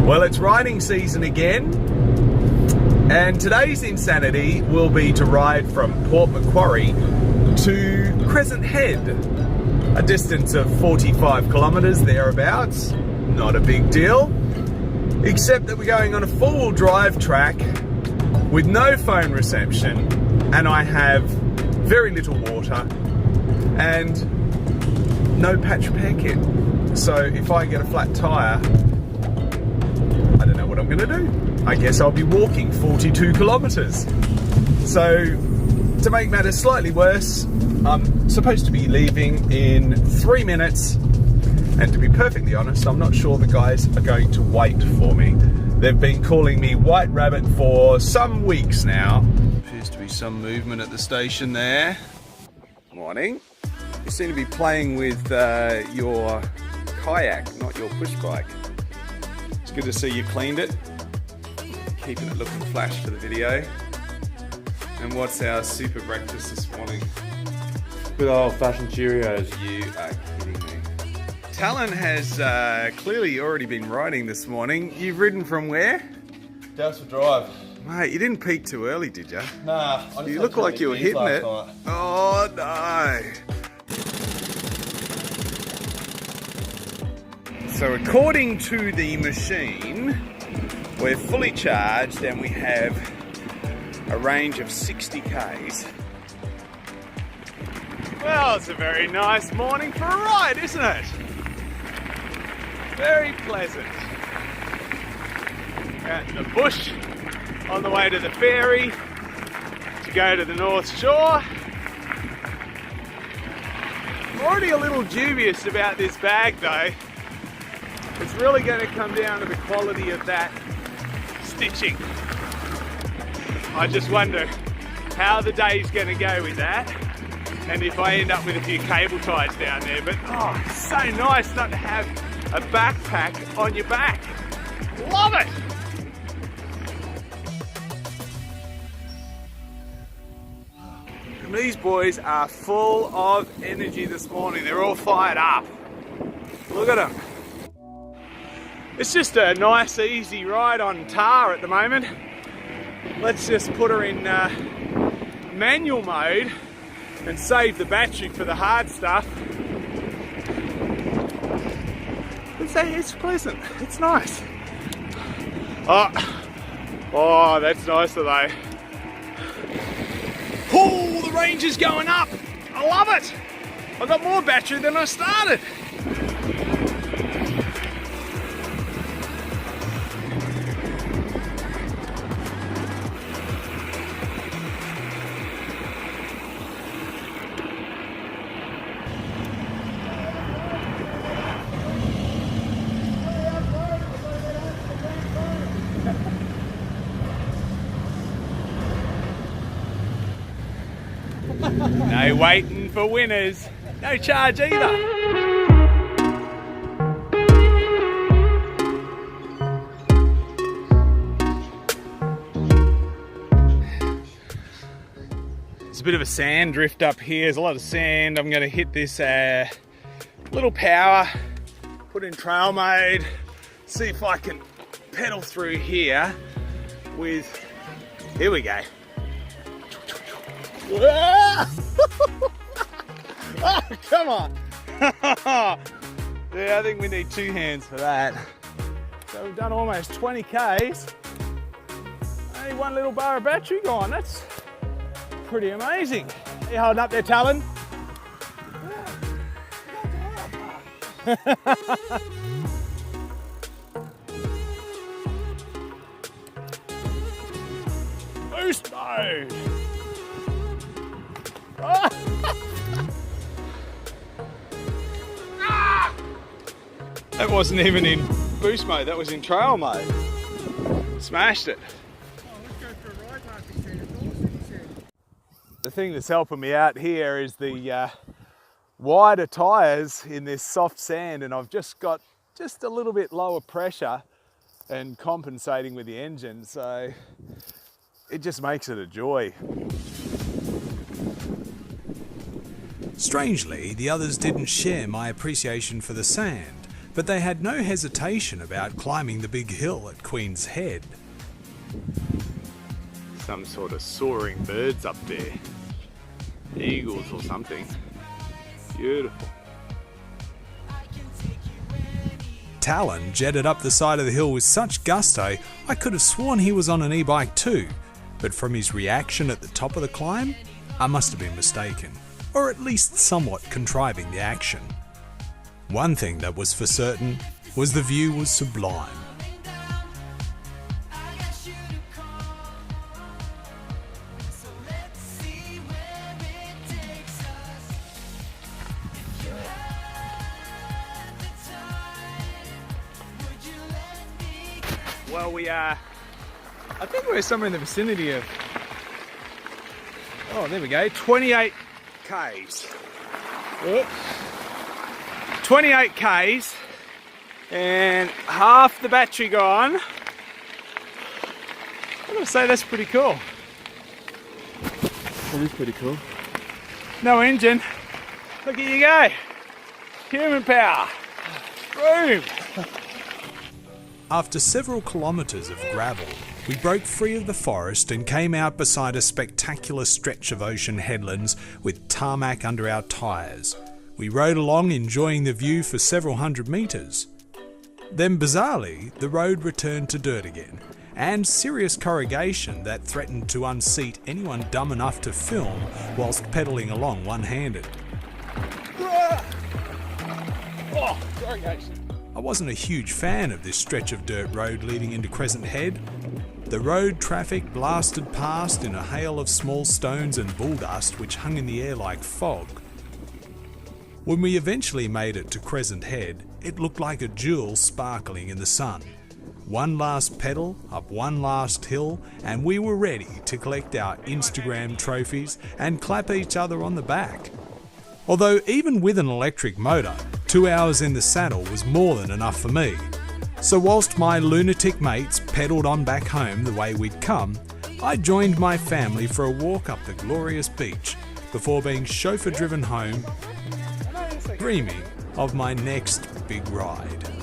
Well, it's riding season again, and today's insanity will be to ride from Port Macquarie to Crescent Head, a distance of 45 kilometres thereabouts. Not a big deal, except that we're going on a four-wheel drive track with no phone reception, and I have very little water and no patch repair kit. So if I get a flat tyre, I don't know what I'm going to do. I guess I'll be walking 42 kilometres. So to make matters slightly worse, I'm supposed to be leaving in 3 minutes, and to be perfectly honest, I'm not sure the guys are going to wait for me. They've been calling me White Rabbit for some weeks now. Appears to be some movement at the station there. Morning. You seem to be playing with your kayak, not your push bike. It's good to see you cleaned it. Keeping it looking flash for the video. And what's our super breakfast this morning? Good old fashioned Cheerios. You are kidding me. Talon has clearly already been riding this morning. You've ridden from where? Dowsford Drive. Mate, you didn't peak too early, did you? Nah. You look like you were hitting it. Night. Oh no. So according to the machine, we're fully charged and we have a range of 60 k's. Well, it's a very nice morning for a ride, isn't it? Very pleasant. Out in the bush, on the way to the ferry, to go to the North Shore. I'm already a little dubious about this bag though. It's really going to come down to the quality of that stitching. I just wonder how the day's going to go with that, and if I end up with a few cable ties down there. But oh, it's so nice not to have a backpack on your back. Love it! And these boys are full of energy this morning. They're all fired up. Look at them. It's just a nice, easy ride on tar at the moment. Let's just put her in manual mode and save the battery for the hard stuff. It's pleasant. It's nice. Oh, that's nicer though. Oh, the range is going up. I love it. I got more battery than I started. No waiting for winners, no charge either. There's a bit of a sand drift up here, there's a lot of sand. I'm going to hit this little power, put in trail mode, see if I can pedal through here with, here we go. Oh, come on. Yeah, I think we need 2 hands for that. So we've done almost 20 k's. Only one little bar of battery gone. That's pretty amazing. Are you holding up there, Talon? Boost mode. That wasn't even in boost mode, that was in trail mode. Smashed it. The thing that's helping me out here is the wider tyres in this soft sand, and I've just got just a little bit lower pressure and compensating with the engine, so it just makes it a joy. Strangely, the others didn't share my appreciation for the sand. but they had no hesitation about climbing the big hill at Queen's Head. Some sort of soaring birds up there. Eagles or something. Beautiful. Talon jetted up the side of the hill with such gusto, I could have sworn he was on an e-bike too, but from his reaction at the top of the climb, I must have been mistaken, or at least somewhat contriving the action. One thing that was for certain was the view was sublime. Well, I think we're somewhere in the vicinity of, oh, there we go, 28 Ks. Oops. 28 Ks and half the battery gone. I gotta say, that's pretty cool. That is pretty cool. No engine. Look at you go. Human power. Boom. After several kilometres of gravel, we broke free of the forest and came out beside a spectacular stretch of ocean headlands with tarmac under our tyres. We rode along enjoying the view for several hundred metres. Then bizarrely, the road returned to dirt again, and serious corrugation that threatened to unseat anyone dumb enough to film whilst pedalling along one-handed. Oh, corrugation. I wasn't a huge fan of this stretch of dirt road leading into Crescent Head. The road traffic blasted past in a hail of small stones and bull dust which hung in the air like fog. When we eventually made it to Crescent Head, it looked like a jewel sparkling in the sun. One last pedal, up one last hill, and we were ready to collect our Instagram trophies and clap each other on the back. Although even with an electric motor, 2 hours in the saddle was more than enough for me. So whilst my lunatic mates pedalled on back home the way we'd come, I joined my family for a walk up the glorious beach before being chauffeur driven home, dreaming of my next big ride.